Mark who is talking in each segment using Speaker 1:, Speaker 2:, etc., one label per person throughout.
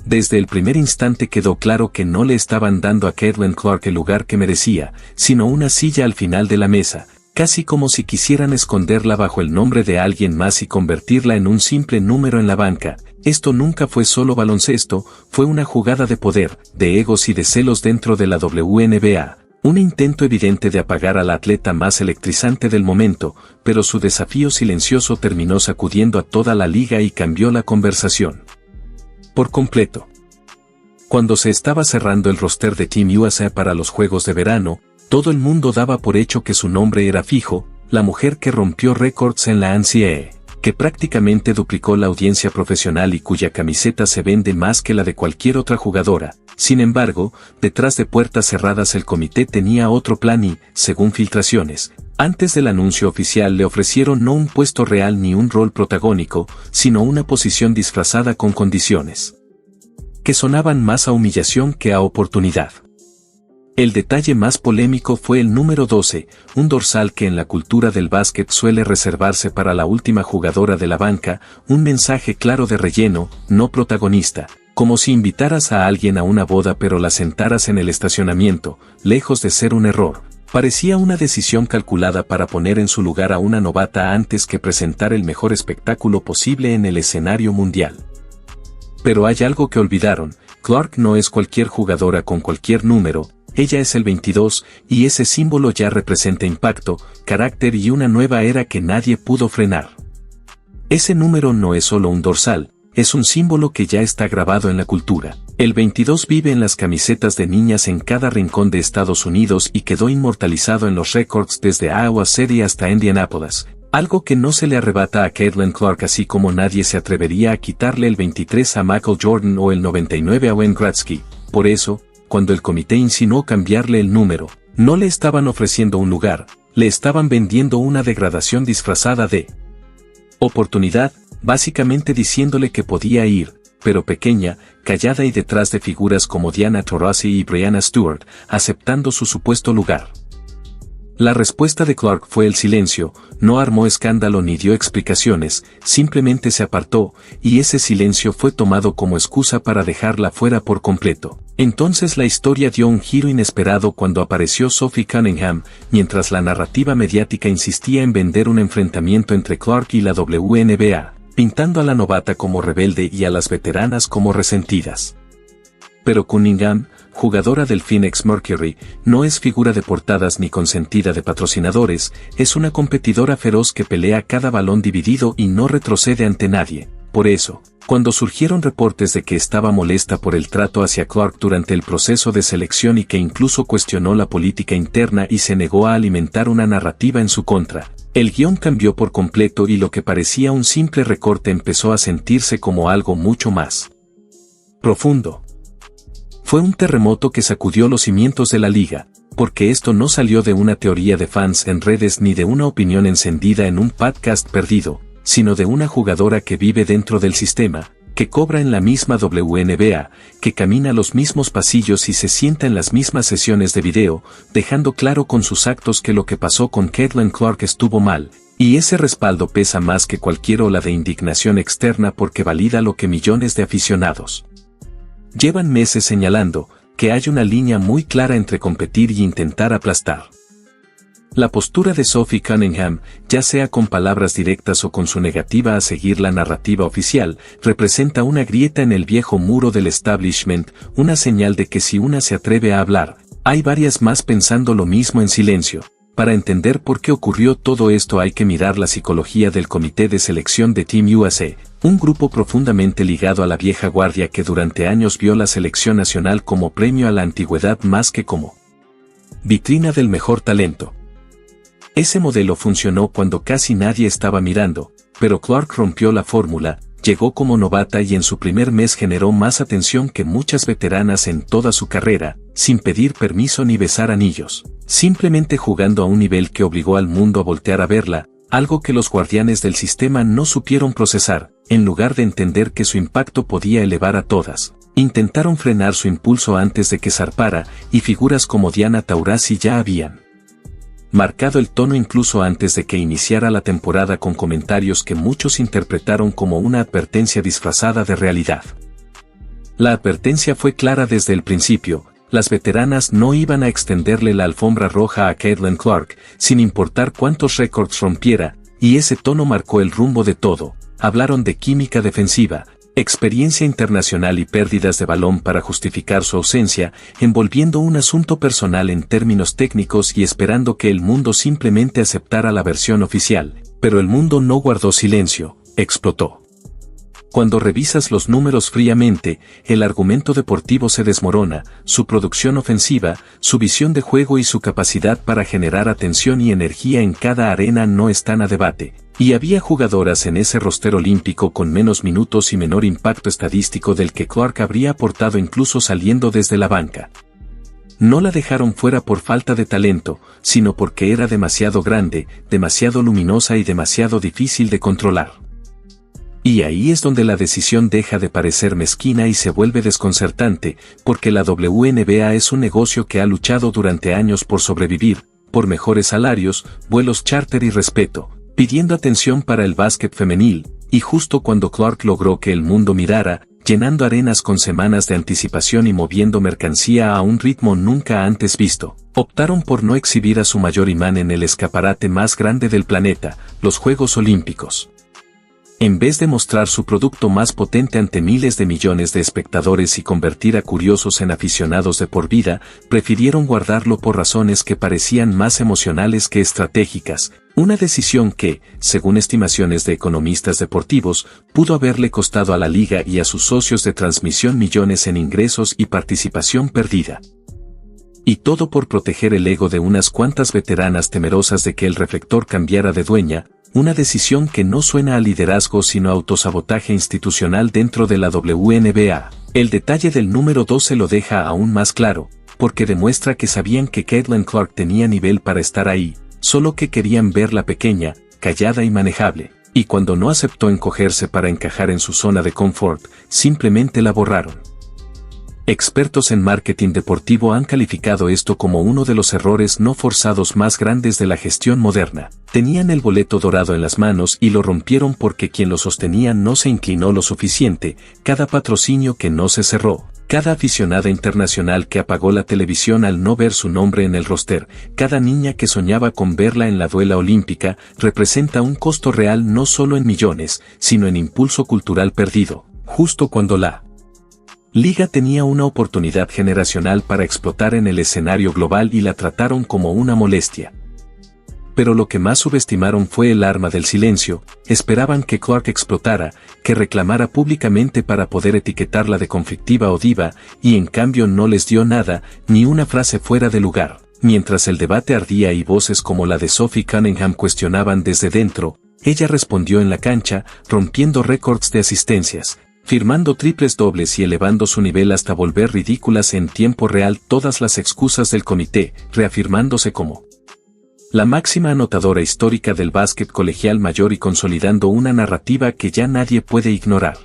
Speaker 1: Desde el primer instante quedó claro que no le estaban dando a Caitlin Clark el lugar que merecía, sino una silla al final de la mesa, casi como si quisieran esconderla bajo el nombre de alguien más y convertirla en un simple número en la banca. Esto nunca fue solo baloncesto, fue una jugada de poder, de egos y de celos dentro de la WNBA. Un intento evidente de apagar a la atleta más electrizante del momento, pero su desafío silencioso terminó sacudiendo a toda la liga y cambió la conversación por completo. Cuando se estaba cerrando el roster de Team USA para los Juegos de Verano, todo el mundo daba por hecho que su nombre era fijo, la mujer que rompió récords en la NCAA, que prácticamente duplicó la audiencia profesional y cuya camiseta se vende más que la de cualquier otra jugadora. Sin embargo, detrás de puertas cerradas el comité tenía otro plan y, según filtraciones, antes del anuncio oficial le ofrecieron no un puesto real ni un rol protagónico, sino una posición disfrazada con condiciones que sonaban más a humillación que a oportunidad. El detalle más polémico fue el número 12, un dorsal que en la cultura del básquet suele reservarse para la última jugadora de la banca, un mensaje claro de relleno, no protagonista, como si invitaras a alguien a una boda pero la sentaras en el estacionamiento, lejos de ser un error. Parecía una decisión calculada para poner en su lugar a una novata antes que presentar el mejor espectáculo posible en el escenario mundial. Pero hay algo que olvidaron, Clark no es cualquier jugadora con cualquier número, ella es el 22, y ese símbolo ya representa impacto, carácter y una nueva era que nadie pudo frenar. Ese número no es solo un dorsal, es un símbolo que ya está grabado en la cultura. El 22 vive en las camisetas de niñas en cada rincón de Estados Unidos y quedó inmortalizado en los récords desde Iowa City hasta Indianapolis, algo que no se le arrebata a Caitlin Clark, así como nadie se atrevería a quitarle el 23 a Michael Jordan o el 99 a Wayne Gretzky. Por eso, cuando el comité insinuó cambiarle el número, no le estaban ofreciendo un lugar, le estaban vendiendo una degradación disfrazada de oportunidad, básicamente diciéndole que podía ir, pero pequeña, callada y detrás de figuras como Diana Taurasi y Breanna Stewart, aceptando su supuesto lugar. La respuesta de Clark fue el silencio, no armó escándalo ni dio explicaciones, simplemente se apartó, y ese silencio fue tomado como excusa para dejarla fuera por completo. Entonces la historia dio un giro inesperado cuando apareció Sophie Cunningham, mientras la narrativa mediática insistía en vender un enfrentamiento entre Clark y la WNBA, pintando a la novata como rebelde y a las veteranas como resentidas. Pero Cunningham, jugadora del Phoenix Mercury, no es figura de portadas ni consentida de patrocinadores, es una competidora feroz que pelea cada balón dividido y no retrocede ante nadie. Por eso, cuando surgieron reportes de que estaba molesta por el trato hacia Clark durante el proceso de selección y que incluso cuestionó la política interna y se negó a alimentar una narrativa en su contra, el guión cambió por completo y lo que parecía un simple recorte empezó a sentirse como algo mucho más profundo. Fue un terremoto que sacudió los cimientos de la liga, porque esto no salió de una teoría de fans en redes ni de una opinión encendida en un podcast perdido, sino de una jugadora que vive dentro del sistema, que cobra en la misma WNBA, que camina los mismos pasillos y se sienta en las mismas sesiones de video, dejando claro con sus actos que lo que pasó con Caitlin Clark estuvo mal, y ese respaldo pesa más que cualquier ola de indignación externa porque valida lo que millones de aficionados llevan meses señalando, que hay una línea muy clara entre competir y intentar aplastar. La postura de Sophie Cunningham, ya sea con palabras directas o con su negativa a seguir la narrativa oficial, representa una grieta en el viejo muro del establishment, una señal de que si una se atreve a hablar, hay varias más pensando lo mismo en silencio. Para entender por qué ocurrió todo esto hay que mirar la psicología del comité de selección de Team USA, un grupo profundamente ligado a la vieja guardia que durante años vio la selección nacional como premio a la antigüedad más que como vitrina del mejor talento. Ese modelo funcionó cuando casi nadie estaba mirando, pero Clark rompió la fórmula, llegó como novata y en su primer mes generó más atención que muchas veteranas en toda su carrera, sin pedir permiso ni besar anillos, simplemente jugando a un nivel que obligó al mundo a voltear a verla, algo que los guardianes del sistema no supieron procesar. En lugar de entender que su impacto podía elevar a todas, intentaron frenar su impulso antes de que zarpara, y figuras como Diana Taurasi ya habían marcado el tono incluso antes de que iniciara la temporada con comentarios que muchos interpretaron como una advertencia disfrazada de realidad. La advertencia fue clara desde el principio: las veteranas no iban a extenderle la alfombra roja a Caitlin Clark, sin importar cuántos récords rompiera, y ese tono marcó el rumbo de todo. Hablaron de química defensiva, experiencia internacional y pérdidas de balón para justificar su ausencia, envolviendo un asunto personal en términos técnicos y esperando que el mundo simplemente aceptara la versión oficial. Pero el mundo no guardó silencio, explotó. Cuando revisas los números fríamente, el argumento deportivo se desmorona, su producción ofensiva, su visión de juego y su capacidad para generar atención y energía en cada arena no están a debate. Y había jugadoras en ese roster olímpico con menos minutos y menor impacto estadístico del que Clark habría aportado incluso saliendo desde la banca. No la dejaron fuera por falta de talento, sino porque era demasiado grande, demasiado luminosa y demasiado difícil de controlar. Y ahí es donde la decisión deja de parecer mezquina y se vuelve desconcertante, porque la WNBA es un negocio que ha luchado durante años por sobrevivir, por mejores salarios, vuelos charter y respeto, pidiendo atención para el básquet femenil, y justo cuando Clark logró que el mundo mirara, llenando arenas con semanas de anticipación y moviendo mercancía a un ritmo nunca antes visto, optaron por no exhibir a su mayor imán en el escaparate más grande del planeta, los Juegos Olímpicos. En vez de mostrar su producto más potente ante miles de millones de espectadores y convertir a curiosos en aficionados de por vida, prefirieron guardarlo por razones que parecían más emocionales que estratégicas, una decisión que, según estimaciones de economistas deportivos, pudo haberle costado a la liga y a sus socios de transmisión millones en ingresos y participación perdida. Y todo por proteger el ego de unas cuantas veteranas temerosas de que el reflector cambiara de dueña, una decisión que no suena a liderazgo sino a autosabotaje institucional dentro de la WNBA. El detalle del número 12 lo deja aún más claro, porque demuestra que sabían que Caitlin Clark tenía nivel para estar ahí, solo que querían verla pequeña, callada y manejable, y cuando no aceptó encogerse para encajar en su zona de confort, simplemente la borraron. Expertos en marketing deportivo han calificado esto como uno de los errores no forzados más grandes de la gestión moderna. Tenían el boleto dorado en las manos y lo rompieron porque quien lo sostenía no se inclinó lo suficiente, cada patrocinio que no se cerró, cada aficionada internacional que apagó la televisión al no ver su nombre en el roster, cada niña que soñaba con verla en la duela olímpica, representa un costo real no solo en millones, sino en impulso cultural perdido, justo cuando la liga tenía una oportunidad generacional para explotar en el escenario global y la trataron como una molestia. Pero lo que más subestimaron fue el arma del silencio. Esperaban que Clark explotara, que reclamara públicamente para poder etiquetarla de conflictiva o diva, y en cambio no les dio nada, ni una frase fuera de lugar. Mientras el debate ardía y voces como la de Sophie Cunningham cuestionaban desde dentro, ella respondió en la cancha, rompiendo récords de asistencias, firmando triples dobles y elevando su nivel hasta volver ridículas en tiempo real todas las excusas del comité, reafirmándose como la máxima anotadora histórica del básquet colegial mayor y consolidando una narrativa que ya nadie puede ignorar.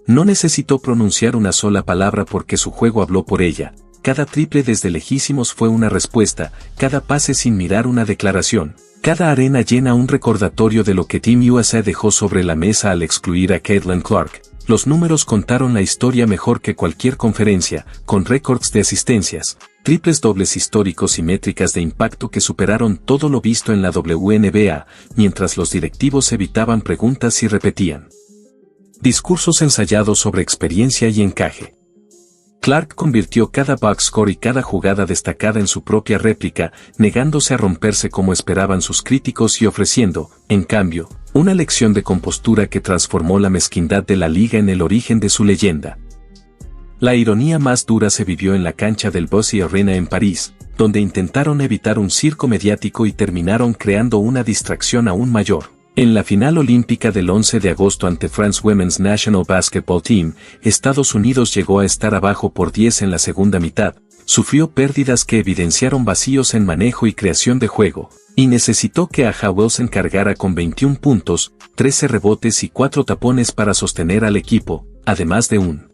Speaker 1: No necesitó pronunciar una sola palabra porque su juego habló por ella. Cada triple desde lejísimos fue una respuesta, cada pase sin mirar una declaración. Cada arena llena un recordatorio de lo que Team USA dejó sobre la mesa al excluir a Caitlin Clark. Los números contaron la historia mejor que cualquier conferencia, con récords de asistencias, triples dobles históricos y métricas de impacto que superaron todo lo visto en la WNBA, mientras los directivos evitaban preguntas y repetían discursos ensayados sobre experiencia y encaje. Clark convirtió cada box score y cada jugada destacada en su propia réplica, negándose a romperse como esperaban sus críticos y ofreciendo, en cambio, una lección de compostura que transformó la mezquindad de la liga en el origen de su leyenda. La ironía más dura se vivió en la cancha del Bussy Arena en París, donde intentaron evitar un circo mediático y terminaron creando una distracción aún mayor. En la final olímpica del 11 de agosto ante France Women's National Basketball Team, Estados Unidos llegó a estar abajo por 10 en la segunda mitad, sufrió pérdidas que evidenciaron vacíos en manejo y creación de juego, y necesitó que Aja Wilson cargara con 21 puntos, 13 rebotes y 4 tapones para sostener al equipo, además de un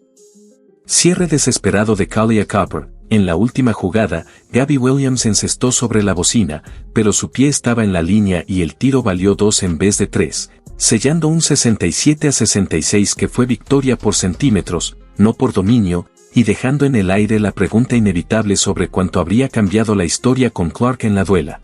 Speaker 1: cierre desesperado de Kahlia Copper. En la última jugada, Gabby Williams encestó sobre la bocina, pero su pie estaba en la línea y el tiro valió 2 en vez de 3, sellando un 67-66 que fue victoria por centímetros, no por dominio, y dejando en el aire la pregunta inevitable sobre cuánto habría cambiado la historia con Clark en la duela.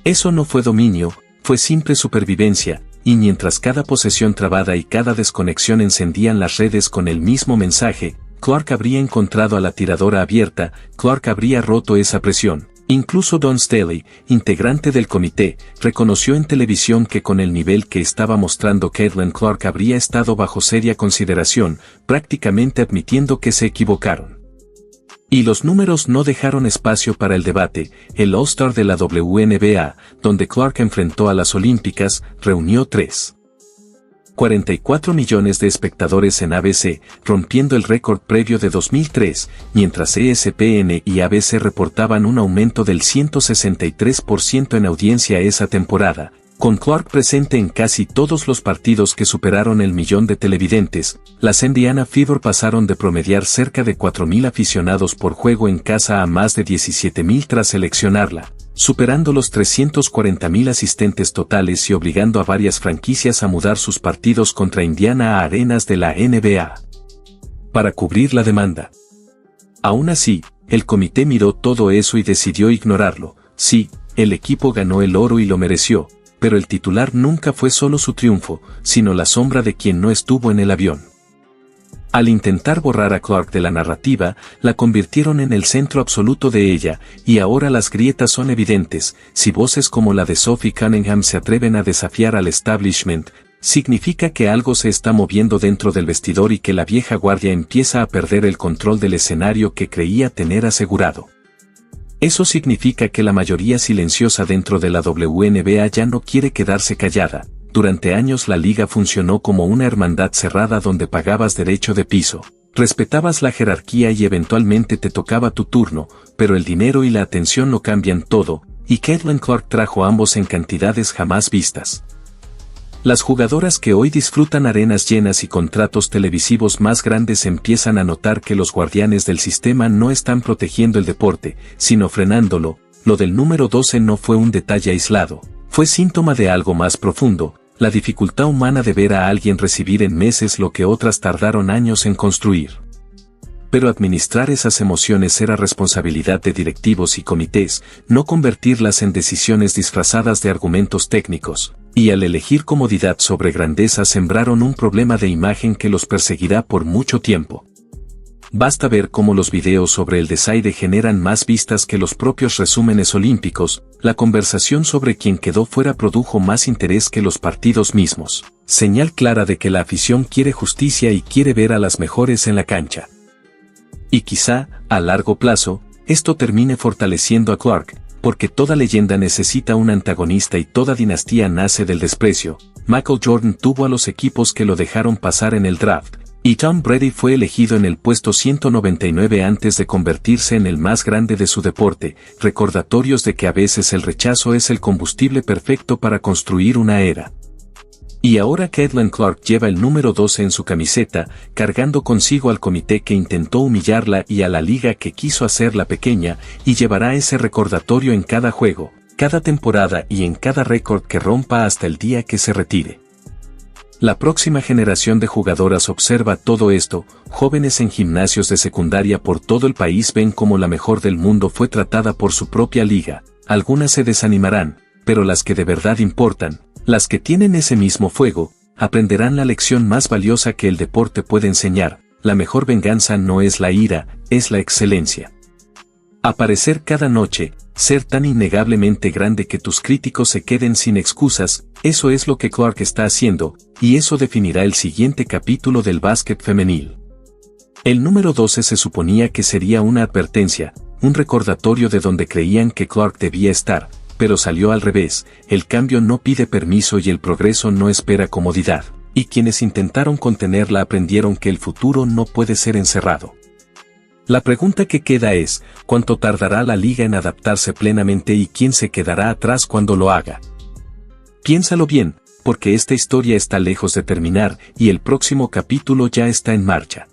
Speaker 1: Eso no fue dominio, fue simple supervivencia, y mientras cada posesión trabada y cada desconexión encendían las redes con el mismo mensaje, Clark habría encontrado a la tiradora abierta, Clark habría roto esa presión. Incluso Don Staley, integrante del comité, reconoció en televisión que con el nivel que estaba mostrando Caitlin Clark habría estado bajo seria consideración, prácticamente admitiendo que se equivocaron. Y los números no dejaron espacio para el debate. El All-Star de la WNBA, donde Clark enfrentó a las Olímpicas, reunió 3,44 millones de espectadores en ABC, rompiendo el récord previo de 2003, mientras ESPN y ABC reportaban un aumento del 163% en audiencia esa temporada, con Clark presente en casi todos los partidos que superaron el millón de televidentes. Las Indiana Fever pasaron de promediar cerca de 4.000 aficionados por juego en casa a más de 17.000 tras seleccionarla, superando los 340.000 asistentes totales y obligando a varias franquicias a mudar sus partidos contra Indiana a arenas de la NBA para cubrir la demanda. Aún así, el comité miró todo eso y decidió ignorarlo. Sí, el equipo ganó el oro y lo mereció, pero el titular nunca fue solo su triunfo, sino la sombra de quien no estuvo en el avión. Al intentar borrar a Clark de la narrativa, la convirtieron en el centro absoluto de ella, y ahora las grietas son evidentes. Si voces como la de Sophie Cunningham se atreven a desafiar al establishment, significa que algo se está moviendo dentro del vestidor y que la vieja guardia empieza a perder el control del escenario que creía tener asegurado. Eso significa que la mayoría silenciosa dentro de la WNBA ya no quiere quedarse callada. Durante años la liga funcionó como una hermandad cerrada donde pagabas derecho de piso, respetabas la jerarquía y eventualmente te tocaba tu turno, pero el dinero y la atención lo cambian todo, y Caitlin Clark trajo ambos en cantidades jamás vistas. Las jugadoras que hoy disfrutan arenas llenas y contratos televisivos más grandes empiezan a notar que los guardianes del sistema no están protegiendo el deporte, sino frenándolo. Lo del número 12 no fue un detalle aislado, fue síntoma de algo más profundo, la dificultad humana de ver a alguien recibir en meses lo que otras tardaron años en construir. Pero administrar esas emociones era responsabilidad de directivos y comités, no convertirlas en decisiones disfrazadas de argumentos técnicos, y al elegir comodidad sobre grandeza sembraron un problema de imagen que los perseguirá por mucho tiempo. Basta ver cómo los videos sobre el desaire generan más vistas que los propios resúmenes olímpicos, la conversación sobre quién quedó fuera produjo más interés que los partidos mismos, señal clara de que la afición quiere justicia y quiere ver a las mejores en la cancha. Y quizá, a largo plazo, esto termine fortaleciendo a Clark, porque toda leyenda necesita un antagonista y toda dinastía nace del desprecio. Michael Jordan tuvo a los equipos que lo dejaron pasar en el draft, y Tom Brady fue elegido en el puesto 199 antes de convertirse en el más grande de su deporte, recordatorios de que a veces el rechazo es el combustible perfecto para construir una era. Y ahora Caitlin Clark lleva el número 12 en su camiseta, cargando consigo al comité que intentó humillarla y a la liga que quiso hacerla pequeña, y llevará ese recordatorio en cada juego, cada temporada y en cada récord que rompa hasta el día que se retire. La próxima generación de jugadoras observa todo esto, jóvenes en gimnasios de secundaria por todo el país ven cómo la mejor del mundo fue tratada por su propia liga, algunas se desanimarán, pero las que de verdad importan, las que tienen ese mismo fuego, aprenderán la lección más valiosa que el deporte puede enseñar: la mejor venganza no es la ira, es la excelencia. Aparecer cada noche, ser tan innegablemente grande que tus críticos se queden sin excusas, eso es lo que Clark está haciendo, y eso definirá el siguiente capítulo del básquet femenil. El número 12 se suponía que sería una advertencia, un recordatorio de donde creían que Clark debía estar, pero salió al revés, el cambio no pide permiso y el progreso no espera comodidad, y quienes intentaron contenerla aprendieron que el futuro no puede ser encerrado. La pregunta que queda es, ¿cuánto tardará la liga en adaptarse plenamente y quién se quedará atrás cuando lo haga? Piénsalo bien, porque esta historia está lejos de terminar y el próximo capítulo ya está en marcha.